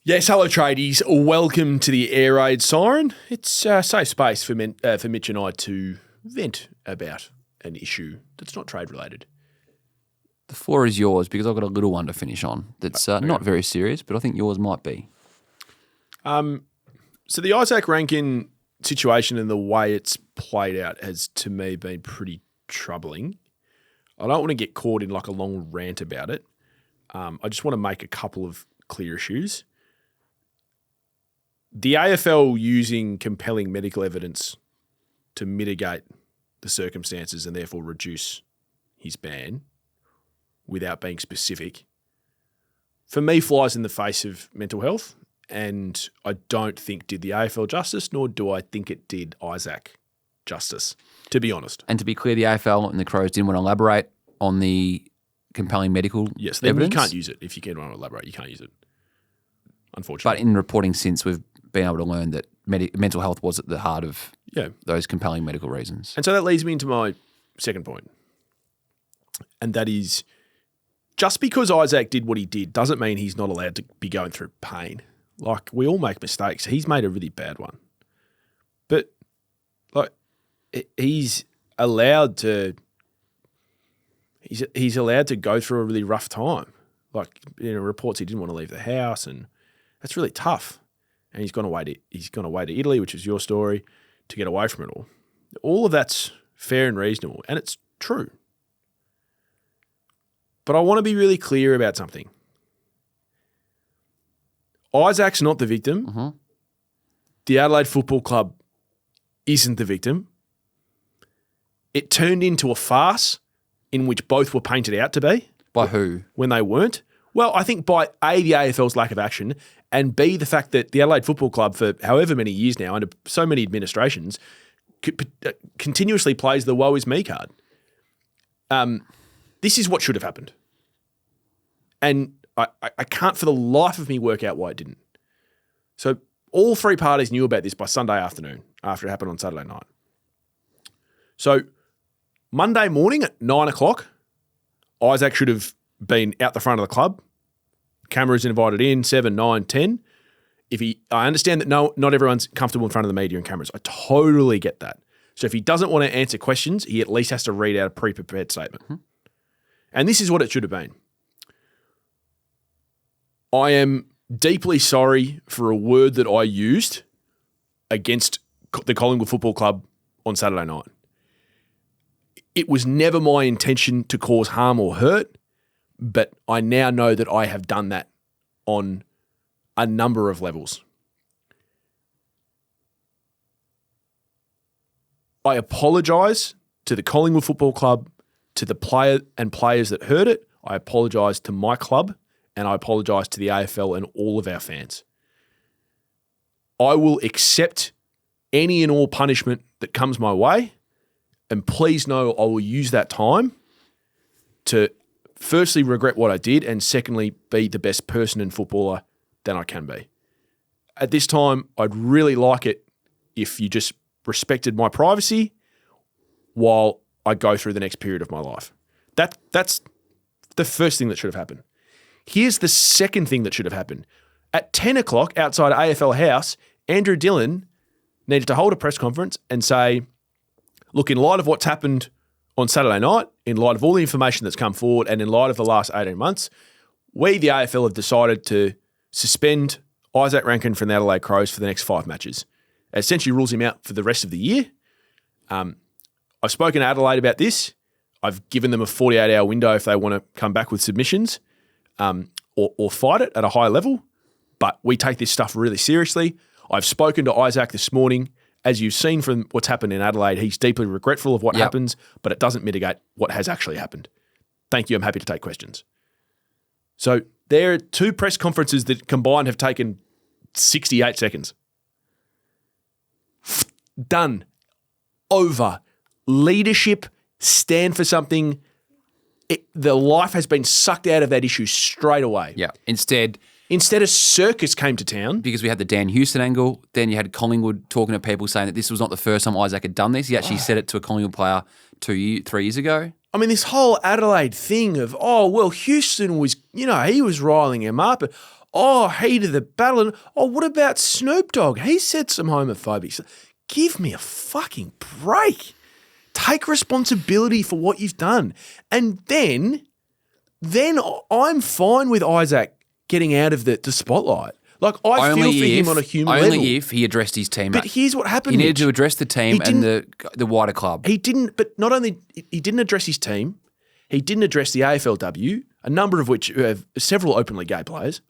Yes, hello tradies. Welcome to the Air Raid Siren. It's safe space for Mitch and I to vent about an issue that's not trade related. The floor is yours because I've got a little one to finish on that's not very serious, but I think yours might be. So the Izak Rankine situation and the way it's played out has, to me, been pretty troubling. I don't want to get caught in like a long rant about it. I just want to make a couple of clear issues. The AFL using compelling medical evidence to mitigate the circumstances and therefore reduce his ban without being specific, for me, flies in the face of mental health, and I don't think did the AFL justice, nor do I think it did Izak justice, to be honest. And to be clear, the AFL and the Crows didn't want to elaborate on the compelling medical Yes, then evidence. you can't use it. If you can't want to elaborate, you can't use it, unfortunately. But in reporting since, we've been able to learn that mental health was at the heart of those compelling medical reasons. And so that leads me into my second point, and that is just because Izak did what he did doesn't mean he's not allowed to be going through pain. Like, we all make mistakes. He's made a really bad one. But, like, he's allowed to go through a really rough time. Like, reports he didn't want to leave the house, and that's really tough. And he's gone away to Italy, which is your story, to get away from it all. All of that's fair and reasonable, and it's true. But I want to be really clear about something. Izak's not the victim. Mm-hmm. The Adelaide Football Club isn't the victim. It turned into a farce in which both were painted out to be. By who? When they weren't. Well, I think by A, the AFL's lack of action, and B, the fact that the Adelaide Football Club, for however many years now, under so many administrations, continuously plays the woe is me card. This is what should have happened. And I can't for the life of me work out why it didn't. So all three parties knew about this by Sunday afternoon after it happened on Saturday night. So Monday morning at 9 o'clock, Izak should have been out the front of the club. Cameras invited in, 7, 9, 10. I understand that not everyone's comfortable in front of the media and cameras. I totally get that. So if he doesn't want to answer questions, he at least has to read out a pre-prepared statement. Mm-hmm. And this is what it should have been. I am deeply sorry for a word that I used against the Collingwood Football Club on Saturday night. It was never my intention to cause harm or hurt, but I now know that I have done that on a number of levels. I apologise to the Collingwood Football Club, to the player and players that heard it. I apologise to my club, and I apologise to the AFL and all of our fans. I will accept any and all punishment that comes my way, and please know I will use that time to firstly regret what I did, and secondly be the best person and footballer that I can be. At this time, I'd really like it if you just respected my privacy while I go through the next period of my life. That's the first thing that should have happened. Here's the second thing that should have happened. At 10 o'clock outside AFL House, Andrew Dillon needed to hold a press conference and say, look, in light of what's happened on Saturday night, in light of all the information that's come forward, and in light of the last 18 months, we, the AFL, have decided to suspend Izak Rankine from the Adelaide Crows for the next 5 matches. It essentially rules him out for the rest of the year. I've spoken to Adelaide about this. I've given them a 48-hour window if they want to come back with submissions or fight it at a high level. But we take this stuff really seriously. I've spoken to Izak this morning. As you've seen from what's happened in Adelaide, he's deeply regretful of what happens, but it doesn't mitigate what has actually happened. Thank you. I'm happy to take questions. So there are 2 press conferences that combined have taken 68 seconds. Done. Over. Leadership, stand for something. The life has been sucked out of that issue straight away. Yeah. Instead, a circus came to town. Because we had the Dan Houston angle, then you had Collingwood talking to people saying that this was not the first time Izak had done this. He actually said it to a Collingwood player 3 years ago. I mean, this whole Adelaide thing of, Houston was, he was riling him up. Oh, heat of the battle. And, oh, what about Snoop Dogg? He said some homophobic stuff. Give me a fucking break. Take responsibility for what you've done. And then I'm fine with Izak getting out of the spotlight. Like, I feel for him on a human level. Only if he addressed his team. But here's what happened, He needed Mitch. to address the team and the wider club. He didn't, but not only, he didn't address his team, he didn't address the AFLW, a number of which have several openly gay players.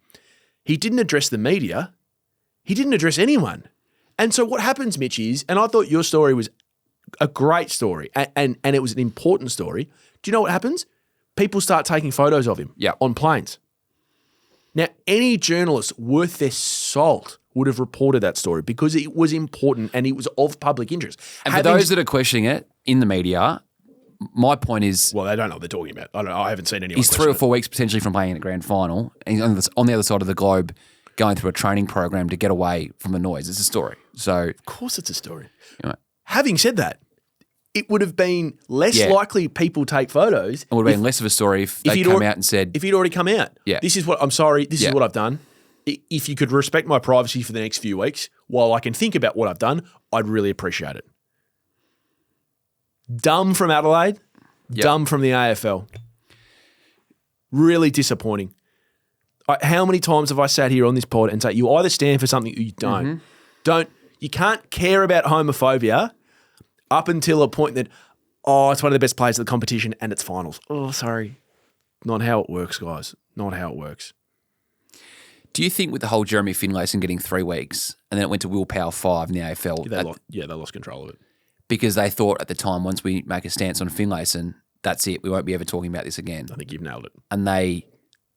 He didn't address the media. He didn't address anyone. And so what happens, Mitch, is, and I thought your story was a great story and it was an important story. Do you know what happens? People start taking photos of him on planes. Now, any journalist worth their salt would have reported that story because it was important and it was of public interest. And for those that are questioning it in the media, my point is... Well, they don't know what they're talking about. I haven't seen anyone He's 3 or 4 weeks potentially from playing in a grand final. And he's on the other side of the globe going through a training program to get away from the noise. It's a story. So, of course it's a story. Anyway. Having said that, it would have been less likely people take photos. It would have been less of a story if they'd come out and said... If he'd already come out. Yeah. This is what, I'm sorry, this is what I've done. If you could respect my privacy for the next few weeks while I can think about what I've done, I'd really appreciate it. Dumb from Adelaide, dumb from the AFL. Really disappointing. How many times have I sat here on this pod and say, you either stand for something or you don't. You can't care about homophobia up until a point that, it's one of the best players of the competition and it's finals. Oh, sorry. Not how it works, guys. Not how it works. Do you think with the whole Jeremy Finlayson getting 3 weeks and then it went to willpower 5 in the AFL? They lost control of it. Because they thought at the time, once we make a stance on Finlayson, that's it. We won't be ever talking about this again. I think you've nailed it. And they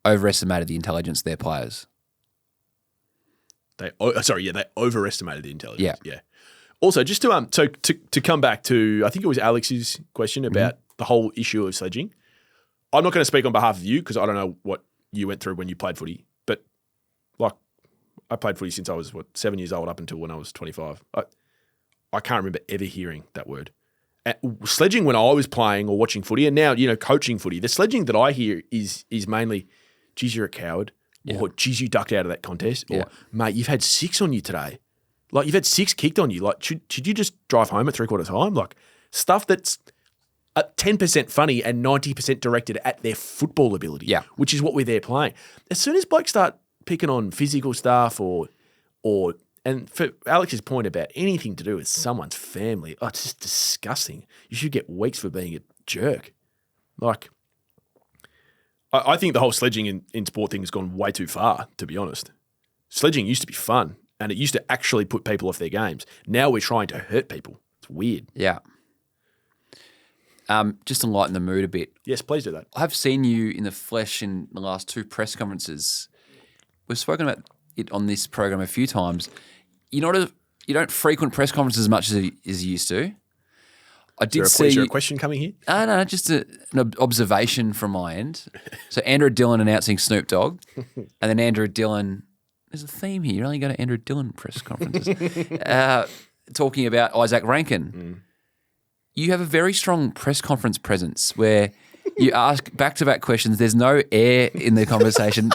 overestimated the intelligence of their players. They overestimated the intelligence. Yeah. Also, just to come back to, I think it was Alex's question about the whole issue of sledging. I'm not going to speak on behalf of you because I don't know what you went through when you played footy. But like, I played footy since I was 7 years old up until when I was 25. I can't remember ever hearing that word. Sledging when I was playing or watching footy, and now coaching footy. The sledging that I hear is mainly, geez, you're a coward, or geez, you ducked out of that contest, or mate, you've had 6 on you today. Like, you've had 6 kicked on you. Like, should you just drive home at 3/4 time? Like, stuff that's 10% funny and 90% directed at their football ability, which is what we're there playing. As soon as blokes start picking on physical stuff and for Alex's point about anything to do with someone's family, it's just disgusting. You should get weeks for being a jerk. Like, I think the whole sledging in sport thing has gone way too far, to be honest. Sledging used to be fun, and it used to actually put people off their games. Now we're trying to hurt people. It's weird. Yeah. Just to lighten the mood a bit. Yes, please do that. I've seen you in the flesh in the last 2 press conferences. We've spoken about it on this program a few times. You don't frequent press conferences as much as you used to. Is there a question coming here? No, just an observation from my end. So Andrew Dillon announcing Snoop Dogg, and then Andrew Dillon. There's a theme here. You only go to Andrew Dillon press conferences. Talking about Izak Rankine. You have a very strong press conference presence where you ask back-to-back questions. There's no air in the conversation.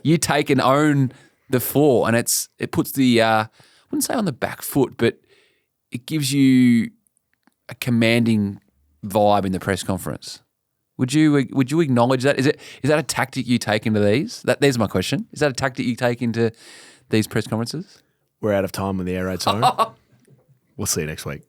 You take and own the floor, and it puts the I wouldn't say on the back foot, but it gives you a commanding vibe in the press conference. Would you acknowledge that? Is that a tactic you take into these? There's my question. Is that a tactic you take into these press conferences? We're out of time with the air raid siren. We'll see you next week.